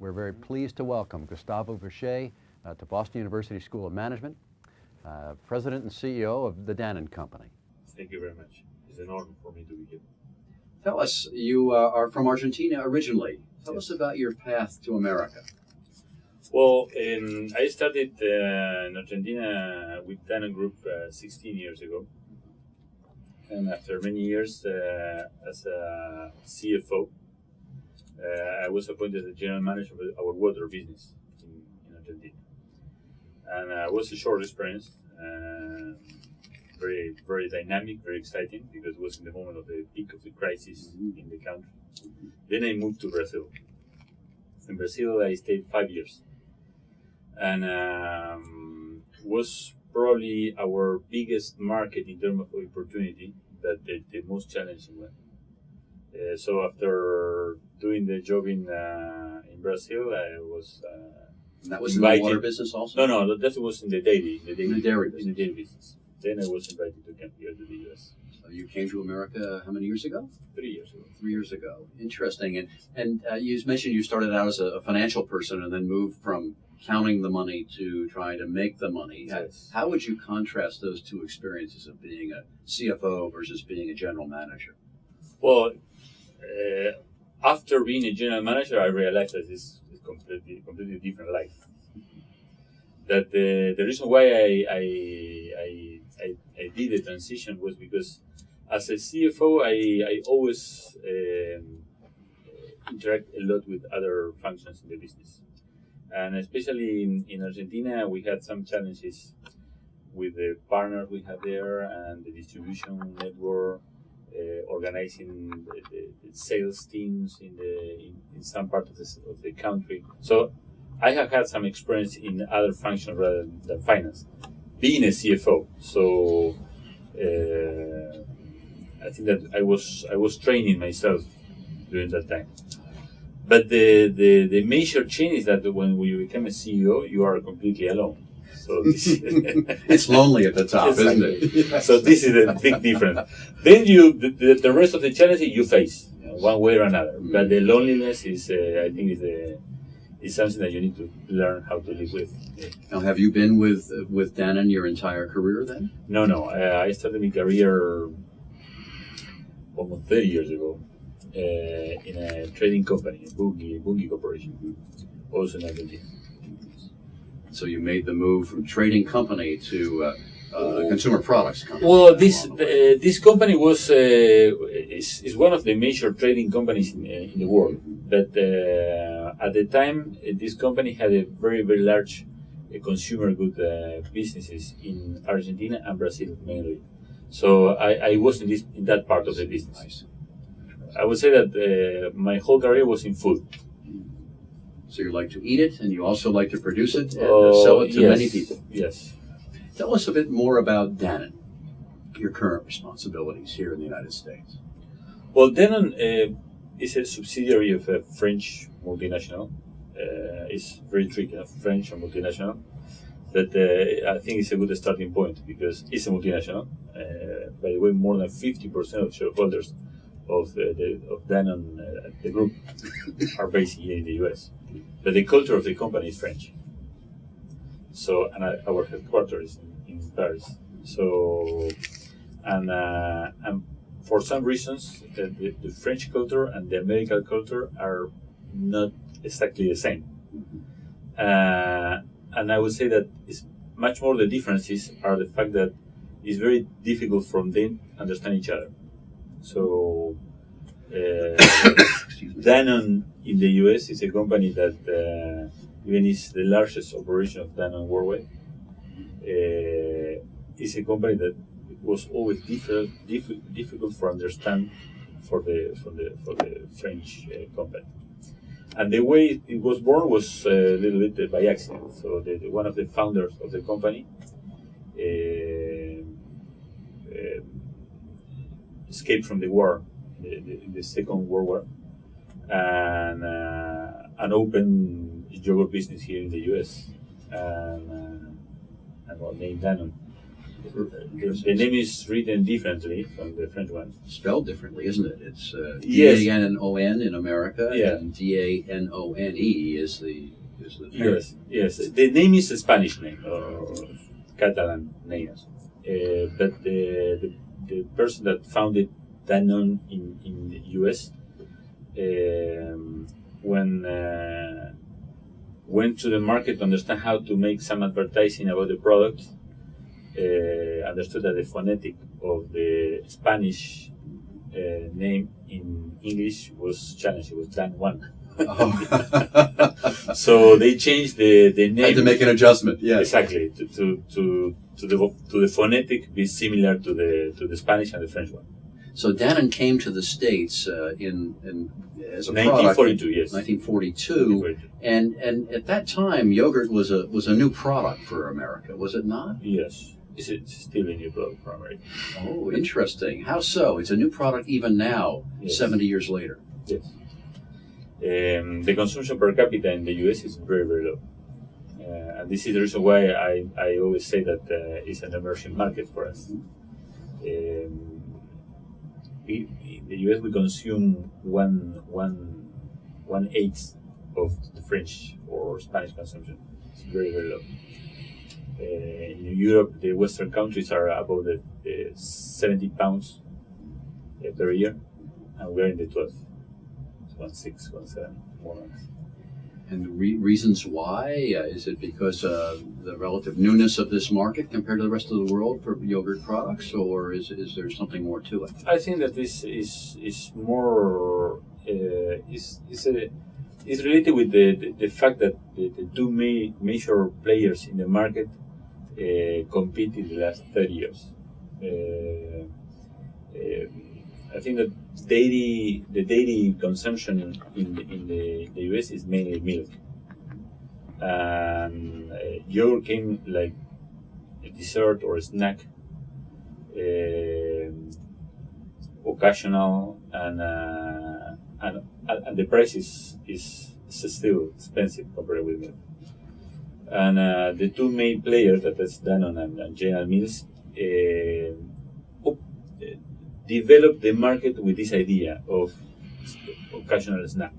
We're very pleased to welcome Gustavo Valle to Boston University School of Management, President and CEO of the Dannon Company. Thank you very much. It's an honor for me to be here. Tell us, you are from Argentina originally. Tell us about your path to America. Well, I started in Argentina with Dannon Group 16 years ago. And after many years as a CFO, I was appointed the general manager of our water business in Argentina. And it was a short experience, very, very dynamic, very exciting, because it was in the moment of the peak of the crisis in the country. Then I moved to Brazil. In Brazil, I stayed 5 years. And was probably our biggest market in terms of opportunity, but the most challenging one. So after doing the job in Brazil, I was And that was invited. in the water business also? No, that was in the dairy dairy business. Then I was invited to come here to the U.S. So you came to America how many years ago? 3 years ago. 3 years ago. Interesting. And you mentioned you started out as a financial person and then moved from counting the money to trying to make the money. Yes. How would you contrast those two experiences of being a CFO versus being a general manager? Well, after being a general manager, I realized that it's completely different life. That the reason why I did the transition was because as a CFO, I always interact a lot with other functions in the business. And especially in Argentina, we had some challenges with the partners we had there and the distribution network, organizing the sales teams in some part of the country. So I have had some experience in other functions rather than finance, being a CFO. So I think that I was training myself during that time. But the major change is that when we become a CEO, you are completely alone. So this It's lonely at the top, Exactly. isn't it? Yes. So this is a big difference. Then the rest of the challenges you face, one way or another. But the loneliness is, I think, is something that you need to learn how to live with. Now, have you been with Dannon your entire career then? No. I started my career almost 30 years ago in a trading company, Bungie Corporation, also in Argentina. So you made the move from trading company to consumer products company. Well, this company is one of the major trading companies in the world. But at the time, this company had a very, very large consumer good businesses in Argentina and Brazil mainly. So I was in that part of the business. Nice. I would say that my whole career was in food. So you like to eat it, and you also like to produce it and sell it to many people. Yes. Tell us a bit more about Dannon, your current responsibilities here in the United States. Well, Dannon is a subsidiary of a French multinational. It's very tricky, French and multinational. But I think it's a good starting point because it's a multinational. By the way, more than 50% of shareholders of Dannon, the group, are based here in the U.S. But the culture of the company is French. So, and our headquarters is in Paris. So, and for some reasons, the French culture and the American culture are not exactly the same. And I would say that it's much more the differences are the fact that it's very difficult for them to understand each other. So, Dannon in the US is a company that even is the largest operation of Dannon worldwide. It's a company that was always difficult for understand for the French company. And the way it was born was a little bit by accident. So one of the founders of the company escaped from the war, the Second World War, and opened yogurt business here in the U.S. and named Dannon. The name is written differently from the French one. Spelled differently, isn't it? It's Yes. Danon in America, Yeah. and Danone is the parent. Yes. The name is a Spanish name or Catalan name, but the person that founded Danone in the U.S. When went to the market to understand how to make some advertising about the product, understood that the phonetic of the Spanish name in English was challenging. It was Dan one. Oh. So they changed the name. Had to make an adjustment. Yes. Exactly to the phonetic be similar to the Spanish and the French one. So Dannon came to the States in as a 1942, product. yes. 1942. And at that time, yogurt was a new product for America, was it not? Yes. It's still a new product for America. Oh, interesting. How so? It's a new product even now, Yes. 70 years later. Yes. The consumption per capita in the US is very, very low. And this is the reason why I always say that it's an emerging market for us. In the US, we consume one eighth of the French or Spanish consumption. It's very, very low. In Europe, the Western countries are above the 70 pounds per year, and we're in the 12. 1.6, 1.7, more or less. And reasons why? Is it because the relative newness of this market compared to the rest of the world for yogurt products, or is there something more to it? I think that this is more is related with the fact that the two major players in the market compete in the last 30 years. I think that the dairy consumption in the US is mainly milk, and yogurt came like a dessert or a snack, occasional, and the price is still expensive compared with milk. And the two main players, that is Danone and General Mills, developed the market with this idea of occasional snack.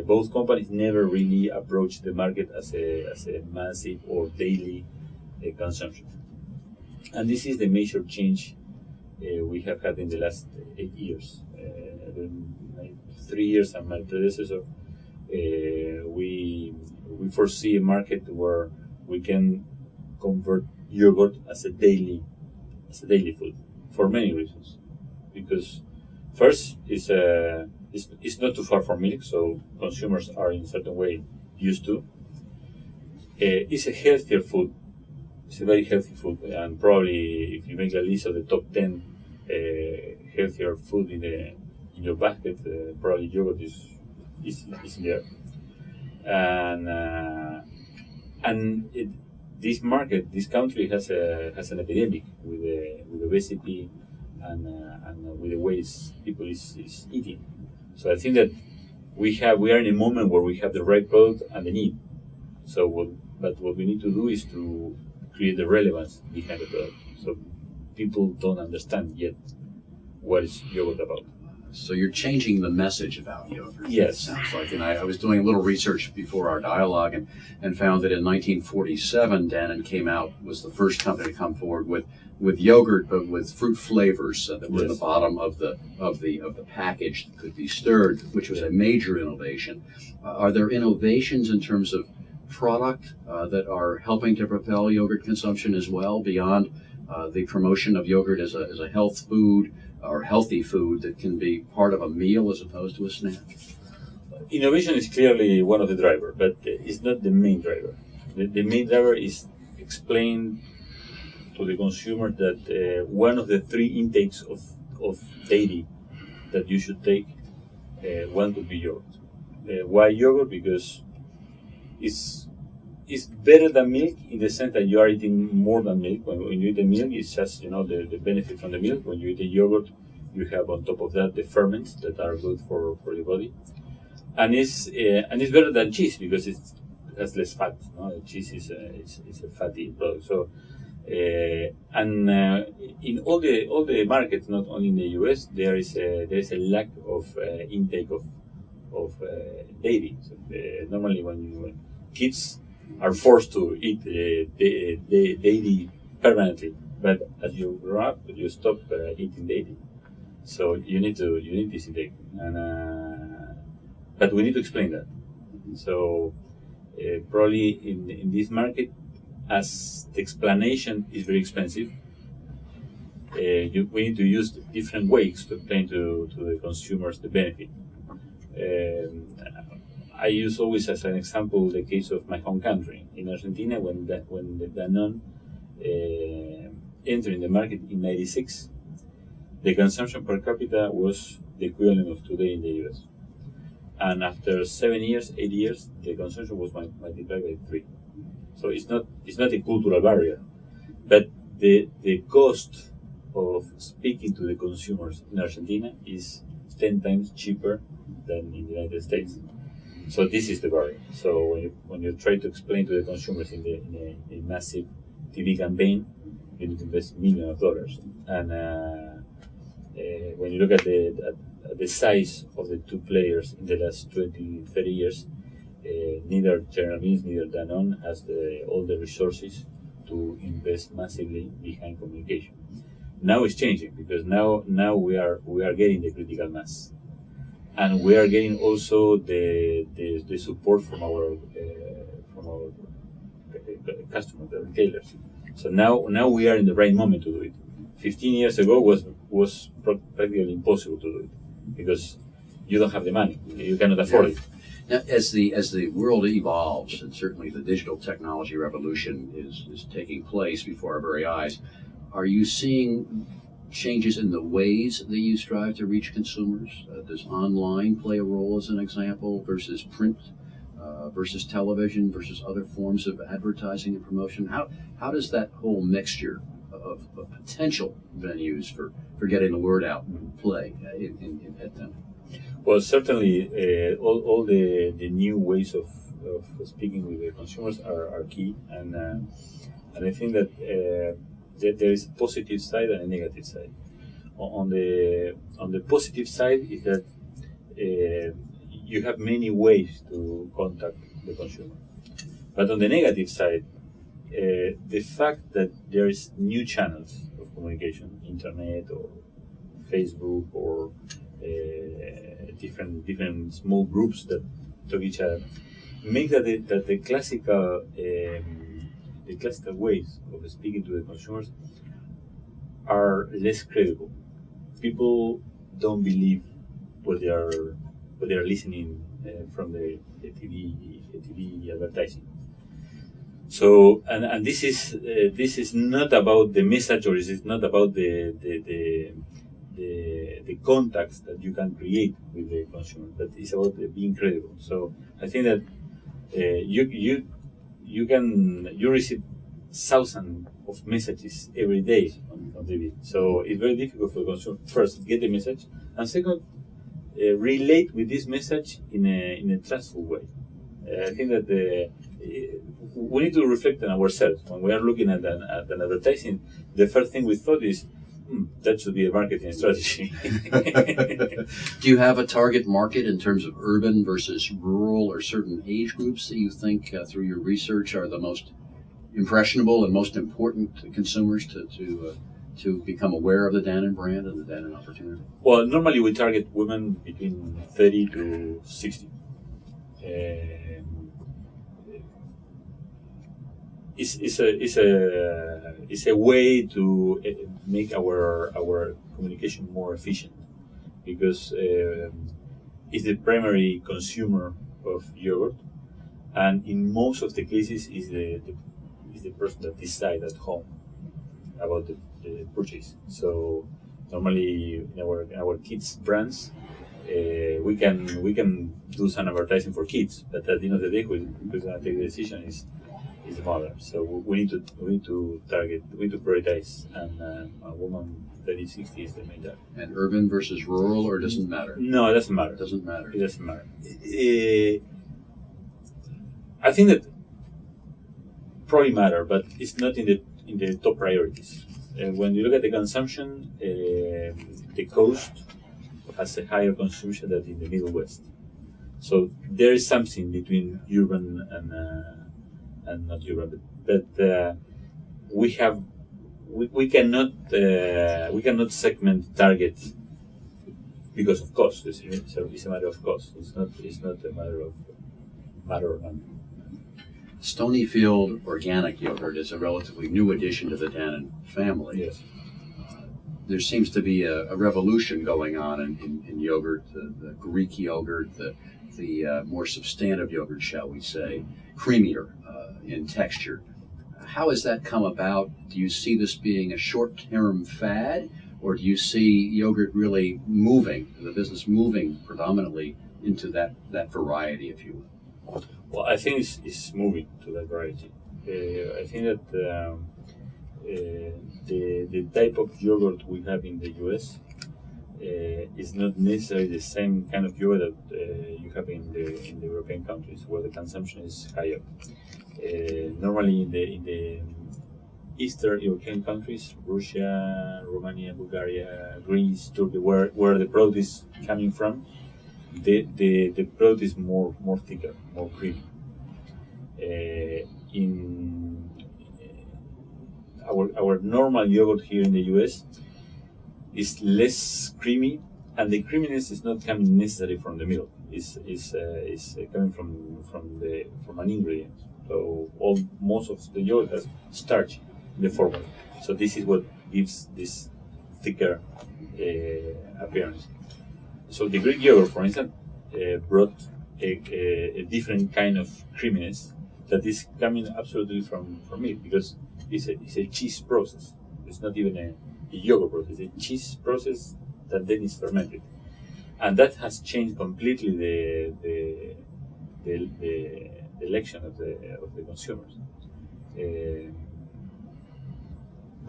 Both companies never really approached the market as a massive or daily consumption. And this is the major change we have had in the last 8 years. My 3 years and my predecessor, we foresee a market where we can convert yogurt as a daily food for many reasons. Because first, it's not too far from milk, so consumers are in a certain way used to. It's a healthier food. It's a very healthy food, and probably if you make a list of the top 10 healthier food in your basket, probably yogurt is in there. And this market, this country has an epidemic with obesity and with the ways people is eating. So I think that we are in a moment where we have the right product and the need. So what we need to do is to create the relevance behind the product. So people don't understand yet what is yogurt about. So you're changing the message about yogurt. Yes. It sounds like. And I was doing a little research before our dialogue and found that in 1947, Dannon was the first company to come forward with yogurt, but with fruit flavors that were at the bottom of the package that could be stirred, which was a major innovation. Are there innovations in terms of product that are helping to propel yogurt consumption as well, beyond the promotion of yogurt as a health food or healthy food that can be part of a meal as opposed to a snack? Innovation is clearly one of the drivers, but it's not the main driver. The main driver is explain to the consumer that one of the 3 intakes of dairy that you should take, one could be yogurt. Why yogurt? Because it's better than milk in the sense that you are eating more than milk. When you eat the milk, it's just the benefit from the milk. When you eat the yogurt, you have on top of that the ferments that are good for the body, and it's better than cheese because it has less fat. Cheese is a fatty product. So And in all the markets, not only in the US, there is a lack of intake of dairy. So, normally, when kids are forced to eat dairy permanently, but as you grow up, you stop eating dairy. So you need this intake, but we need to explain that. So probably in this market, as the explanation is very expensive, we need to use different ways to explain to the consumers the benefit. I use always as an example the case of my home country in Argentina when the Dannon entered in the market in '96. The consumption per capita was the equivalent of today in the US. And after 7 years, 8 years, the consumption was multiplied by 3. So it's not a cultural barrier, but the cost of speaking to the consumers in Argentina is 10 times cheaper than in the United States. So this is the barrier. So when you try to explain to the consumers in a massive TV campaign, you need to invest millions of dollars. And when you look at the size of the two players in the last 20, 30 years, neither General Mills, neither Danone has all the resources to invest massively behind communication. Now it's changing because now we are getting the critical mass, and we are getting also the support from our customers, the retailers. So now we are in the right moment to do it. 15 years ago was practically impossible to do it because you don't have the money, you cannot afford it. Now, as the world evolves, and certainly the digital technology revolution is taking place before our very eyes, are you seeing changes in the ways that you strive to reach consumers? Does online play a role as an example versus print, versus television, versus other forms of advertising and promotion? How does that whole mixture of potential venues for getting the word out play at them? Well, certainly all the new ways of speaking with the consumers are key, and I think that there is a positive side and a negative side. On the positive side is that you have many ways to contact the consumer, but on the negative side, the fact that there is new channels of communication, internet or Facebook or different small groups that talk each other, make that the classical ways of speaking to the consumers are less credible. People don't believe what they are listening from the TV advertising. So and this is not about the message, or this is not about the contacts that you can create with the consumer, but it's about being credible. So I think that you receive thousands of messages every day on TV. So it's very difficult for the consumer first get the message, and second relate with this message in a trustful way. I think that we need to reflect on ourselves when we are looking at an advertising. The first thing we thought is, that should be a marketing strategy. Do you have a target market in terms of urban versus rural, or certain age groups that you think through your research are the most impressionable and most important consumers to become aware of the Dannon brand and the Dannon opportunity? Well, normally we target women between 30 to 60. It's a way to make our communication more efficient, because it's the primary consumer of yogurt, and in most of the cases is the person that decides at home about the purchase. So normally in our kids brands, we can do some advertising for kids, but at the end of the day, who's going to take the decision is the mother. So we need to target, we need to prioritize, and a woman 30-60 is the main target. And urban versus rural, or doesn't matter? No, it doesn't matter. It doesn't matter. It doesn't matter. I think that probably matter, but it's not in in the top priorities. When you look at the consumption, the coast has a higher consumption than in the Middle West. So there is something between urban and not urban, but we cannot segment target because of cost. It's a matter of cost. It's not a matter of matter or none. Stonyfield organic yogurt is a relatively new addition to the Dannon family. Yes. There seems to be a revolution going on in yogurt, the Greek yogurt, the more substantive yogurt, shall we say, creamier in texture. How has that come about? Do you see this being a short-term fad, or do you see yogurt really moving, the business moving predominantly into that variety, if you will? Well, I think it's moving to that variety. I think that the type of yogurt we have in the US is not necessarily the same kind of yogurt that you have in the European countries, where the consumption is higher. Normally, in the Eastern European countries, Russia, Romania, Bulgaria, Greece, Turkey, where the product is coming from, the product is more thicker, more creamy. In our normal yogurt here in the US is less creamy, and the creaminess is not coming necessarily from the milk. It's coming from an ingredient. So most of the yogurt has starch in the formula. So this is what gives this thicker appearance. So the Greek yogurt, for instance, brought a different kind of creaminess that is coming absolutely from milk, because it's a cheese process. It's not even a yogurt process. It's a cheese process that then is fermented, and that has changed completely the election of the consumers.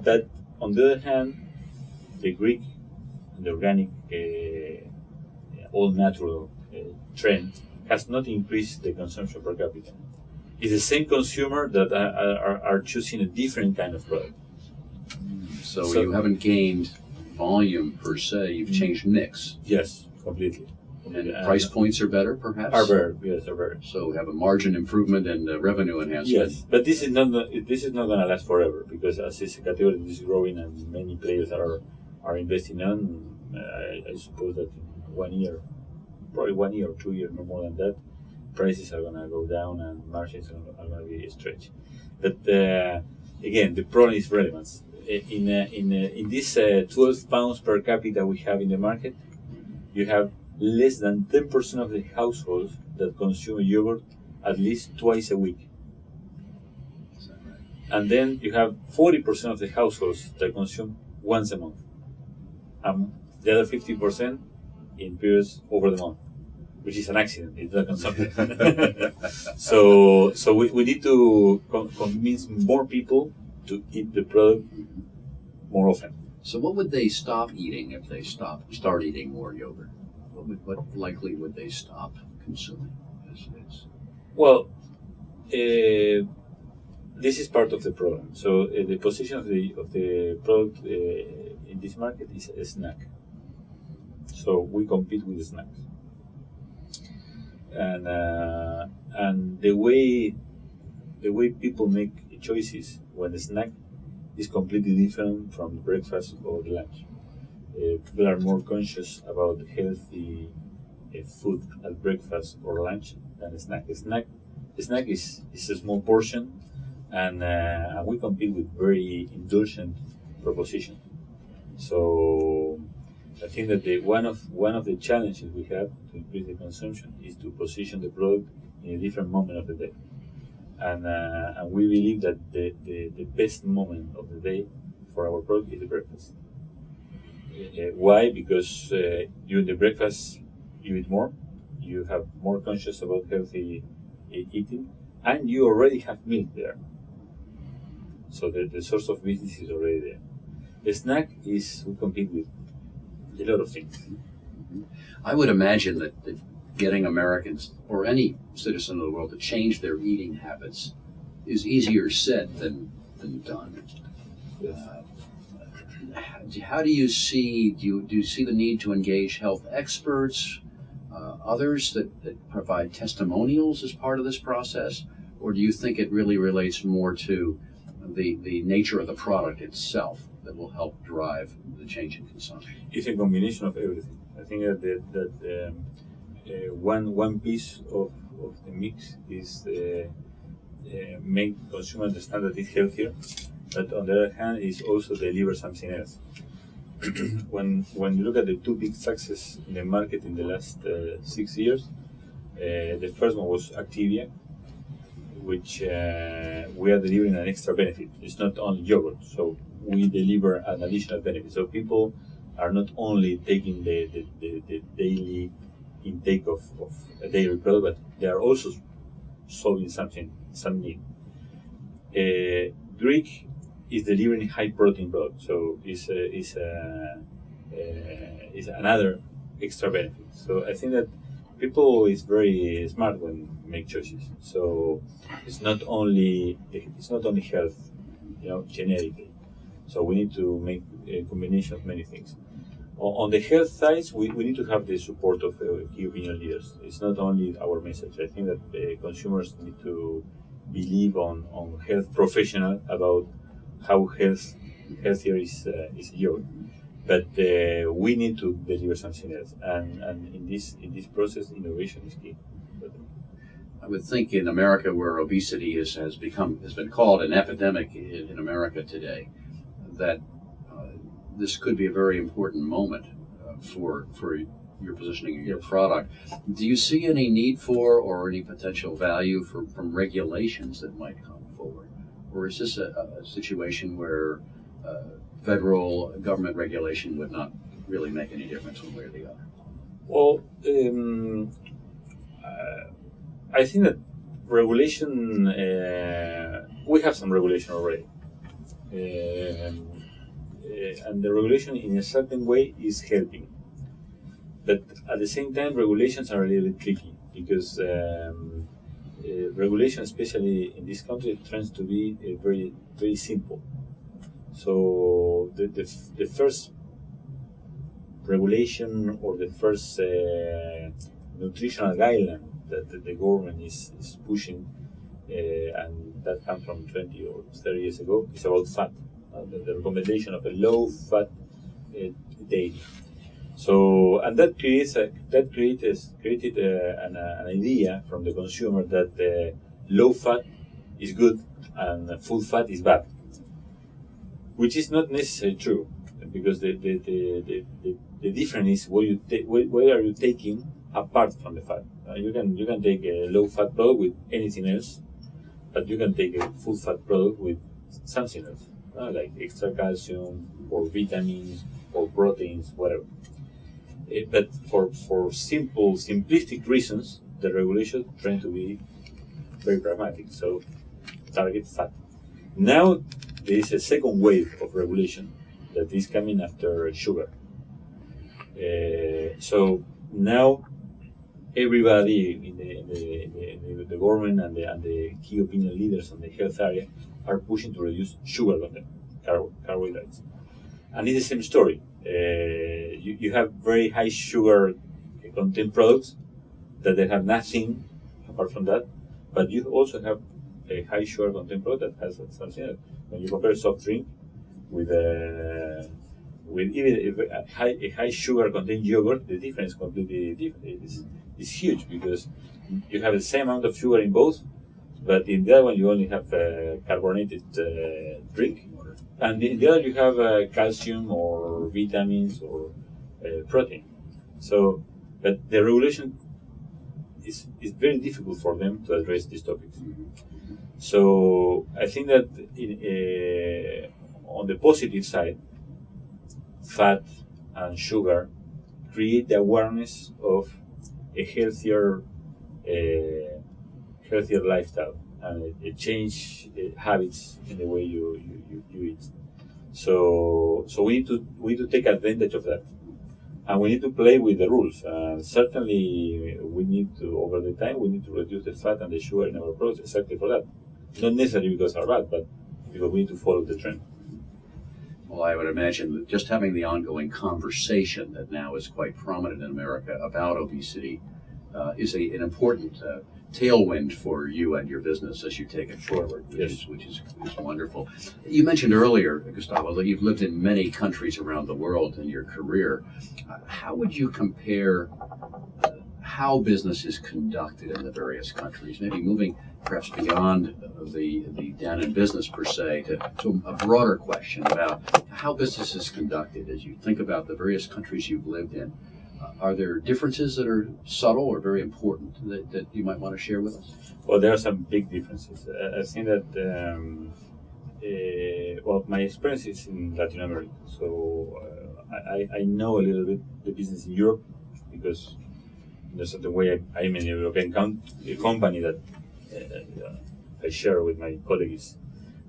But on the other hand, the Greek and the organic, all natural trend has not increased the consumption per capita. It's the same consumer that are choosing a different kind of product. So you haven't gained volume per se, you've changed mix. Yes, completely. And price points are better, perhaps? Are better. So we have a margin improvement and revenue enhancement. Yes, but this is not going to last forever, because as it's a category that is growing and many players are investing on, I suppose that in 1 year, probably 1 year or 2 years, no more than that, prices are going to go down and margins are going to be stretched. But again, the problem is relevance. In this 12 pounds per capita we have in the market, you have less than 10% of the households that consume yogurt at least twice a week. Is that right? And then you have 40% of the households that consume once a month. The other 50% in periods over the month, which is an accident. It's not consumption. So we need to convince more people to eat the product more often. So what would they stop eating if they start eating more yogurt? What likely would they stop consuming? Well, this is part of the problem. So the position of the product in this market is a snack. So we compete with snacks, and the way people make choices when the snack is completely different from the breakfast or the lunch. People are more conscious about healthy food at breakfast or lunch than a snack. A snack is a small portion, and we compete with very indulgent proposition. So I think that one of the challenges we have to increase the consumption is to position the product in a different moment of the day, and we believe that the best moment of the day for our product is the breakfast. Why? Because during the breakfast you eat more, you have more conscious about healthy eating, and you already have milk there. So the source of business is already there. The snack is we compete with a lot of things. I would imagine that getting Americans or any citizen of the world to change their eating habits is easier said than done. Yes. How do you see? Do you see the need to engage health experts, others that provide testimonials as part of this process, or do you think it really relates more to the nature of the product itself that will help drive the change in consumption? It's a combination of everything. I think that one piece of the mix is make consumer understand that it's healthier, but on the other hand, is also deliver something else. when you look at the two big successes in the market in the last 6 years, the first one was Activia, which we are delivering an extra benefit. It's not only yogurt, so we deliver an additional benefit. So people are not only taking the daily intake of a dairy product, but they are also solving some need. Greek is delivering high protein product, so is another extra benefit. So I think that people is very smart when make choices. So it's not only health, generically. So we need to make a combination of many things. On the health side, we need to have the support of key opinion leaders. It's not only our message. I think that consumers need to believe on health professional about how healthier is yours. But we need to deliver something else, and in this process, innovation is key. I would think in America, where obesity has been called an epidemic in America today, that this could be a very important moment for your positioning of your product. Do you see any need for or any potential value from regulations that might come forward, or is this a situation where federal government regulation would not really make any difference one way or the other? Well, I think that regulation, we have some regulation already. And the regulation in a certain way is helping. But at the same time, regulations are a little bit tricky because regulation, especially in this country, tends to be very, very simple. So the first regulation or the first nutritional guideline that the government is pushing, and that comes from 20 or 30 years ago, is about fat. The recommendation of a low-fat daily. So, and that created an idea from the consumer that low fat is good and full fat is bad, which is not necessarily true, because the difference is what are you taking apart from the fat. You can take a low-fat product with anything else, but you can take a full-fat product with something else. Like extra calcium or vitamins or proteins, whatever. But for simplistic reasons, the regulation trying to be very pragmatic. So target fat. Now there is a second wave of regulation that is coming after sugar. So now everybody in the government and the key opinion leaders on the health area are pushing to reduce sugar content, carbohydrates. And it's the same story. You have very high sugar content products that they have nothing apart from that, but you also have a high sugar content product that has something else. When you compare soft drink with even a high sugar content yogurt, the difference is completely different. It's huge because you have the same amount of sugar in both, but in the other one you only have carbonated drink, and in the other you have calcium or vitamins or protein. So, but the regulation is very difficult for them to address these topics. So I think that on the positive side, fat and sugar create the awareness of a healthier lifestyle, and it change habits in the way you eat. So we need to take advantage of that, and we need to play with the rules. Certainly, we need to over the time we need to reduce the fat and the sugar in our products exactly for that. Not necessarily because they're bad, but because we need to follow the trend. Well, I would imagine that just having the ongoing conversation that now is quite prominent in America about obesity is an important tailwind for you and your business as you take it forward, which is wonderful. You mentioned earlier, Gustavo, that you've lived in many countries around the world in your career. How would you compare how business is conducted in the various countries, maybe moving perhaps beyond the Dannon business per se to a broader question about how business is conducted as you think about the various countries you've lived in? Are there differences that are subtle or very important that you might want to share with us? Well, there are some big differences. I think that, my experience is in Latin America. So I know a little bit the business in Europe because in a certain way I'm in a European company that I share with my colleagues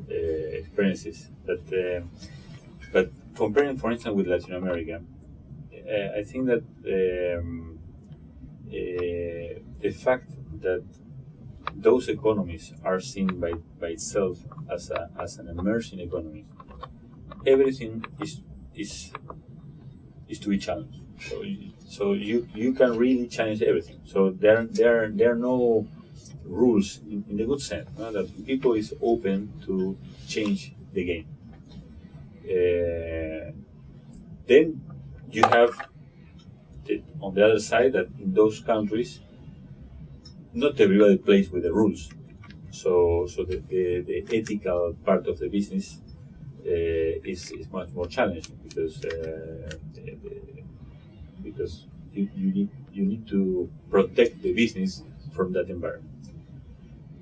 experiences. But comparing, for instance, with Latin America, I think that the fact that those economies are seen by itself as an emerging economy, everything is to be challenged. So you can really challenge everything. So there are no rules in the good sense, no? That people is open to change the game. Then you have on the other side that in those countries, not everybody plays with the rules. So the ethical part of the business is much more challenging because you need to protect the business from that environment.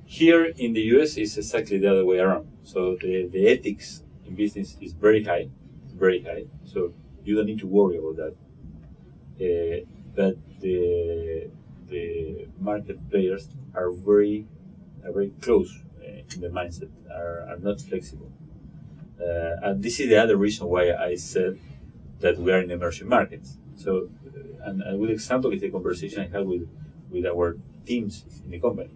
Here in the US, it's exactly the other way around. So the ethics in business is very high. So you don't need to worry about that. But the market players are very close in the mindset, are not flexible. And this is the other reason why I said that we are in emerging markets. So, and a good example is the conversation I had with our teams in the company.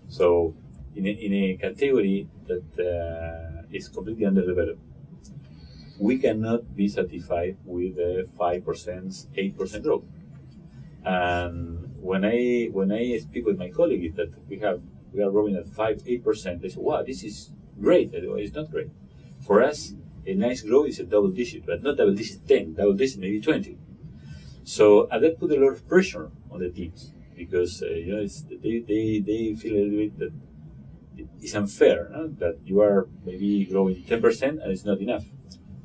So, in a category that is completely underdeveloped, we cannot be satisfied with 5%, 8% growth. And when I speak with my colleagues that we are growing at 5-8%, they say, "Wow, this is great." I go, "It's not great. For us, a nice growth is a double digit, but not double digit 10, double digit maybe 20." So and that put a lot of pressure on the teams because they feel a little bit that it's unfair, no? That you are maybe growing 10% and it's not enough.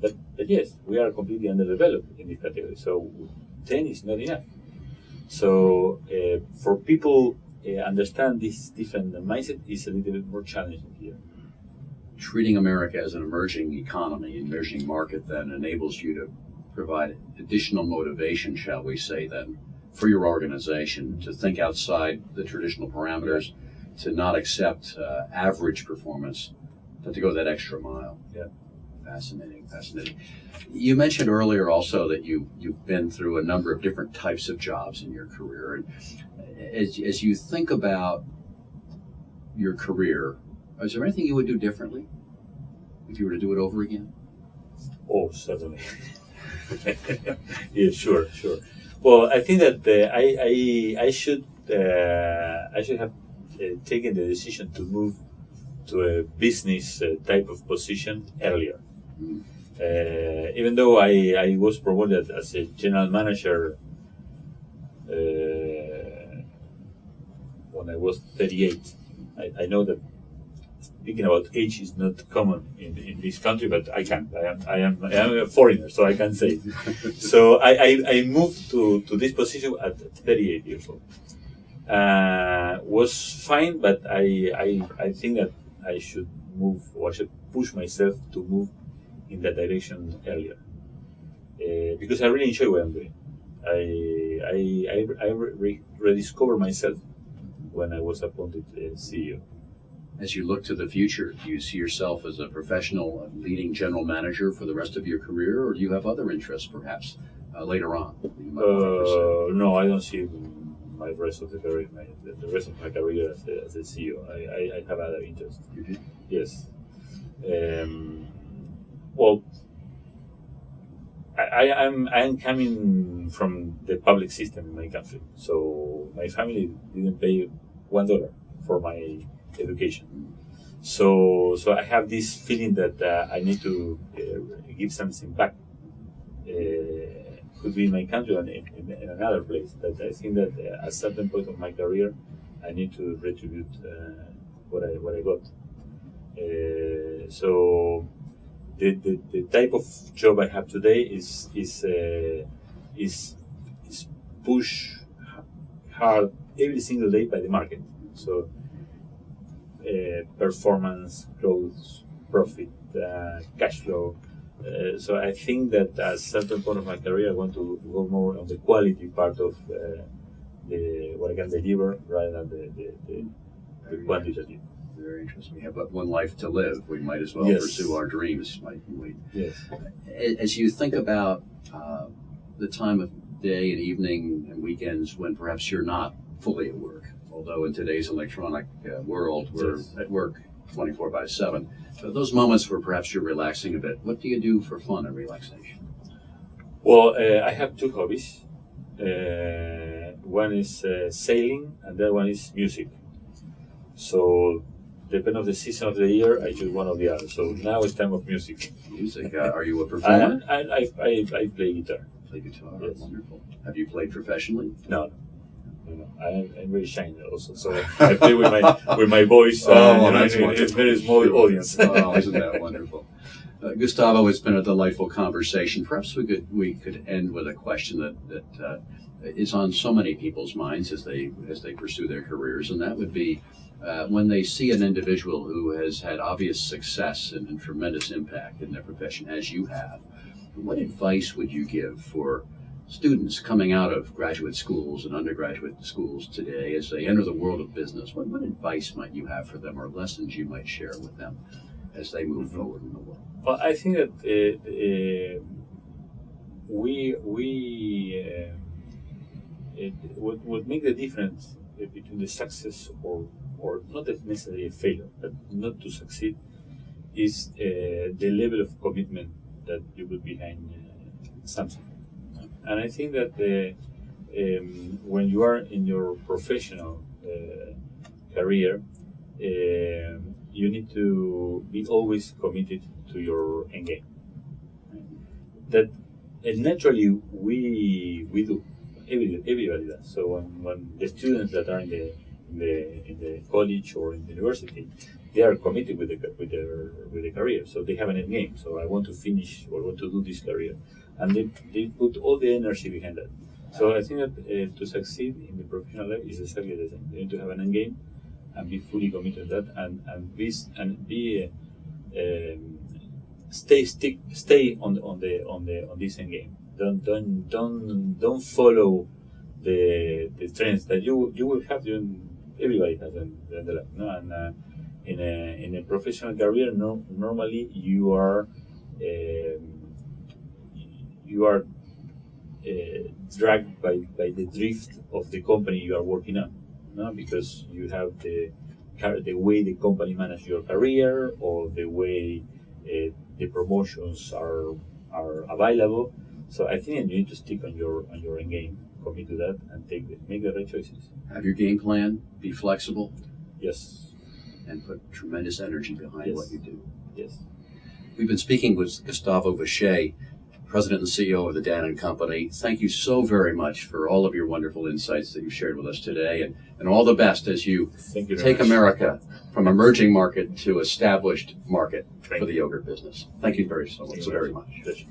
But yes, we are completely underdeveloped in this category, so 10 is not enough. So for people understand this different mindset is a little bit more challenging here. Treating America as an emerging economy, emerging market, then enables you to provide additional motivation, shall we say, then, for your organization to think outside the traditional parameters, to not accept average performance, but to go that extra mile. Yeah. Fascinating. You mentioned earlier also that you've been through a number of different types of jobs in your career. And as you think about your career, is there anything you would do differently if you were to do it over again? Oh, certainly. Yeah, sure. Well, I think that I should have taken the decision to move to a business type of position earlier. Even though I was promoted as a general manager when I was 38, I know that speaking about age is not common in this country, but I can. I am a foreigner, so I can say it. So I moved to this position at 38 years old. Was fine, but I think that I should move, or I should push myself to move in that direction earlier, because I really enjoy what I'm doing. I rediscovered myself when I was appointed CEO. As you look to the future, do you see yourself as a professional leading general manager for the rest of your career, or do you have other interests perhaps later on? No, I don't see my rest of the career, the rest of my career as a CEO. I have other interests. Mm-hmm. Yes. Well, I'm coming from the public system in my country, so my family didn't pay $1 for my education. So I have this feeling that I need to give something back. Could be in my country and in another place. That I think that at a certain point of my career, I need to retribute what I got. So the type of job I have today is push hard every single day by the market. So performance, growth, profit, cash flow. So I think that at a certain point of my career, I want to go more on the quality part of what I can deliver rather than the quantitative. Very interesting. We have but one life to live. We might as well pursue our dreams, mightn't we? Yes. As you think about the time of day and evening and weekends when perhaps you're not fully at work, although in today's electronic world we're at work 24/7, so those moments where perhaps you're relaxing a bit, what do you do for fun and relaxation? Well, I have two hobbies. One is sailing, and the other one is music. So, depending on the season of the year, I choose one or the other. So now it's time of music. Music. Are you a performer? I play guitar. Play guitar. Yes. Wonderful. Have you played professionally? No. I'm very shy also, so I play with my voice. That's in a very small audience. Oh, isn't that wonderful? Gustavo, it's been a delightful conversation. Perhaps we could end with a question that is on so many people's minds as they pursue their careers, and that would be when they see an individual who has had obvious success and tremendous impact in their profession, as you have. What advice would you give for students coming out of graduate schools and undergraduate schools today as they enter the world of business? What advice might you have for them, or lessons you might share with them as they move forward in the world? Well, I think that what make the difference between the success or not necessarily a failure, but not to succeed, is the level of commitment that you put behind something. And I think that when you are in your professional career, you need to be always committed to your end game. That naturally we do. Everybody does. So when the students that are in the college or in the university, they are committed with the career. So they have an end game. So I want to finish or I want to do this career, and they put all the energy behind that. So I think that to succeed in the professional life is exactly the same. You need to have an end game and be fully committed to that, stay on this end game. Don't follow the trends that you will have during everybody has in the life. No? And in a professional career, normally you are dragged by the drift of the company you are working on, no? Because you have the way the company manages your career, or the way the promotions are available. So I think you need to stick on your end game, commit to that, and make the right choices. Have your game plan, be flexible. Yes. And put tremendous energy behind what you do. Yes. We've been speaking with Gustavo Valle, President and CEO of the Dannon Company. Thank you so very much for all of your wonderful insights that you shared with us today, and all the best as you take America from emerging market to established market for the yogurt business. Thank you very much.